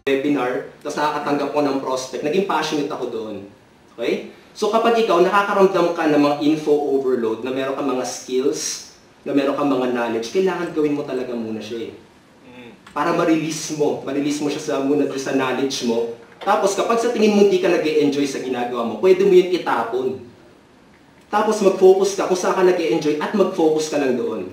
webinar, tapos nakakatanggap ko ng prospect, naging passionate ako doon. Okay? So kapag ikaw nakakaramdam ka ng mga info overload, na meron ka mga skills, na meron ka mga knowledge, kailangan gawin mo talaga muna siya eh. Para ma-release mo siya muna sa knowledge mo. Tapos kapag sa tingin mo hindi ka nag-e-enjoy sa ginagawa mo, pwede mo yun itapon. Tapos mag-focus ka kung saan ka nag-e-enjoy at mag-focus ka lang doon.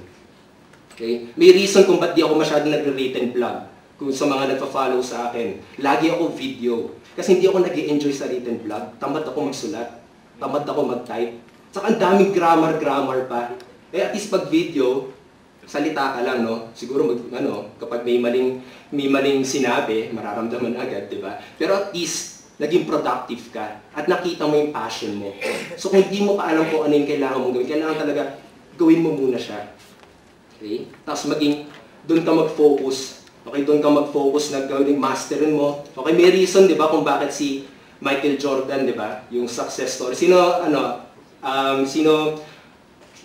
Okay? May reason kung ba't di ako masyadong nagre-written blog. Kung sa mga nagpa-follow sa akin, lagi ako video. Kasi hindi ako nag-e-enjoy sa written blog. Tamad ako magsulat. Tamad ako mag-type. Saka ang daming grammar pa. Eh at least pag video, salita ka lang, no? Siguro kapag may maling sinabi, mararamdaman agad, di ba? Pero at least, naging productive ka at nakita mo yung passion mo. So kung hindi mo pa alam kung ano yung kailangan mong gawin, kailangan talaga gawin mo muna siya. Okay? Tapos doon ka mag-focus. Okay, doon ka mag-focus na gawin, masterin mo. Okay, may reason, di ba, kung bakit si Michael Jordan, di ba, yung success story.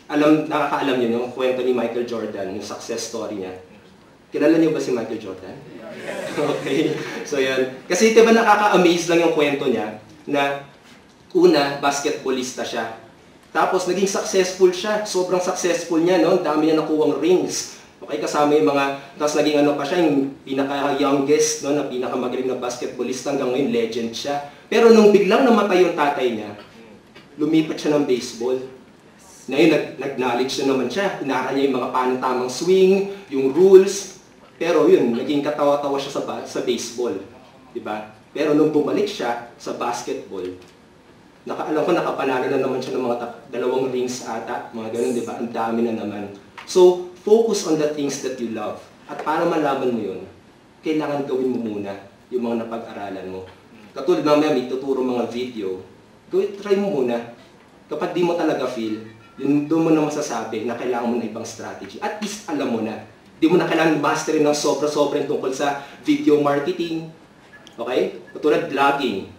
Nakakaalam niyo yung kwento ni Michael Jordan, yung success story niya. Kilala niyo ba si Michael Jordan? Okay, so yan. Kasi di ba nakaka-amaze lang yung kwento niya na una, basketballista siya. Tapos naging successful siya. Sobrang successful niya, no? Dami niya nakuwang rings. Okay, kasama yung tapos naging pa siya, yung pinaka-youngest, no, na pinaka-magaling na basketballista hanggang ngayon, legend siya. Pero nung biglang namatay yung tatay niya, lumipat siya ng baseball. Ngayon, nag-knowledge na naman siya. Inara niya yung mga tamang swing, yung rules. Pero yun, naging katawa-tawa siya sa baseball. Diba? Pero nung bumalik siya sa basketball, alam ko nakapanalo na naman siya ng mga 2 rings ata, mga ganun, diba? Ang dami na naman. So, focus on the things that you love. At para malaman mo yun, kailangan gawin mo muna yung mga napag-aralan mo. Katulad mamaya may tuturo mga video, try mo muna. Kapag di mo talaga feel, doon mo na masasabi na kailangan mo na ibang strategy. At least alam mo na. Di mo na kailangan mastery ng sobra-sobra tungkol sa video marketing. Okay? Katulad vlogging.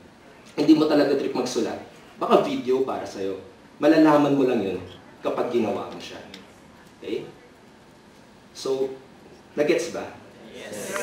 Hindi mo talaga trip magsulat. Baka video para sa'yo. Malalaman mo lang yun kapag ginawa mo siya. Okay? So, nagets ba? Yes.